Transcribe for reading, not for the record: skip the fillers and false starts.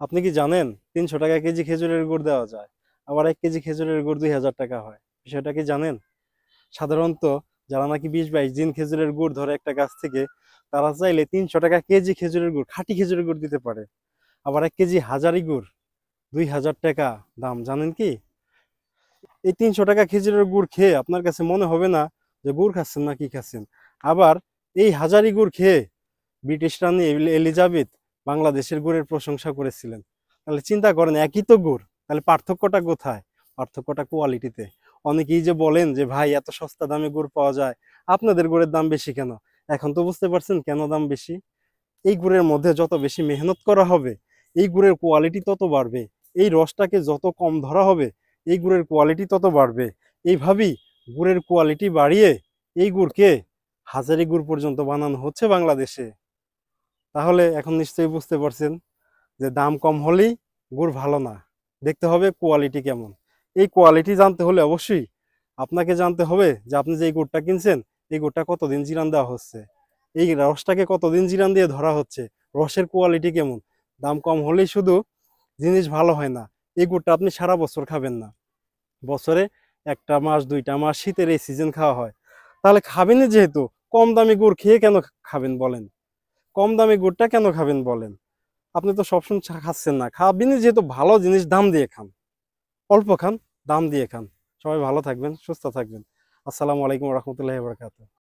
আপনি কি জানেন 300 টাকা কেজি খেজুরের গুড় দেওয়া যায়, আবার 1 কেজি খেজুরের গুড় 2000 টাকা হয়? বিষয়টা কি জানেন? সাধারণত যারা নাকি 20-22 দিন খেজুরের গুড় ধরে একটা গাছ থেকে, তারা চাইলে 300 টাকা কেজি খেজুরের গুড়, খাঁটি খেজুরের গুড় দিতে পারে। আবার 1 কেজি হাজারি গুড় 2000 টাকা দাম, জানেন কি? এই 300 টাকা খেজুরের গুড় খেয়ে আপনার কাছে মনে হবে না যে গুড় খাচ্ছেন না কি খাচ্ছেন। আবার এই হাজারি গুড় খেয়ে ব্রিটিশ রানী এলিজাবেথ বাংলাদেশের গুড়ের প্রশংসা করেছিলেন। তাহলে চিন্তা করেন, একই তো গুড়, তাহলে পার্থক্যটা কোথায়? পার্থক্যটা কোয়ালিটিতে। অনেকেই যে বলেন যে ভাই এত সস্তা দামে গুড় পাওয়া যায়, আপনাদের গুড়ের দাম বেশি কেন? এখন তো বুঝতে পারছেন কেন দাম বেশি। এই গুড়ের মধ্যে যত বেশি মেহনত করা হবে, এই গুড়ের কোয়ালিটি তত বাড়বে। এই রসটাকে যত কম ধরা হবে, এই গুড়ের কোয়ালিটি তত বাড়বে। এইভাবেই গুড়ের কোয়ালিটি বাড়িয়ে এই গুড়কে হাজারি গুড় পর্যন্ত বানানো হচ্ছে বাংলাদেশে। তাহলে এখন নিশ্চয়ই বুঝতে পারছেন যে দাম কম হলেই গুড় ভালো না, দেখতে হবে কোয়ালিটি কেমন। এই কোয়ালিটি জানতে হলে অবশ্যই আপনাকে জানতে হবে যে আপনি যে এই গুড়টা কিনছেন, এই গুড়টা কতদিন জিরান দেওয়া হচ্ছে, এই রসটাকে কতদিন জিরান দিয়ে ধরা হচ্ছে, রসের কোয়ালিটি কেমন। দাম কম হলেই শুধু জিনিস ভালো হয় না। এই গুড়টা আপনি সারা বছর খাবেন না, বছরে 1 মাস 2 মাস শীতের এই সিজন খাওয়া হয়। তাহলে খাবেনই যেহেতু, কম দামি গুড় খেয়ে কেন খাবেন বলেন? কম দামি গুড়টা কেন খাবেন বলেন? আপনি তো সবসময় খাচ্ছেন না, খাবেনই যেহেতু ভালো জিনিস দাম দিয়ে খান। অল্প খান, দাম দিয়ে খান। সবাই ভালো থাকবেন, সুস্থ থাকবেন। আসসালামু আলাইকুম রহমতুল্লাহি বারাকাতুহু।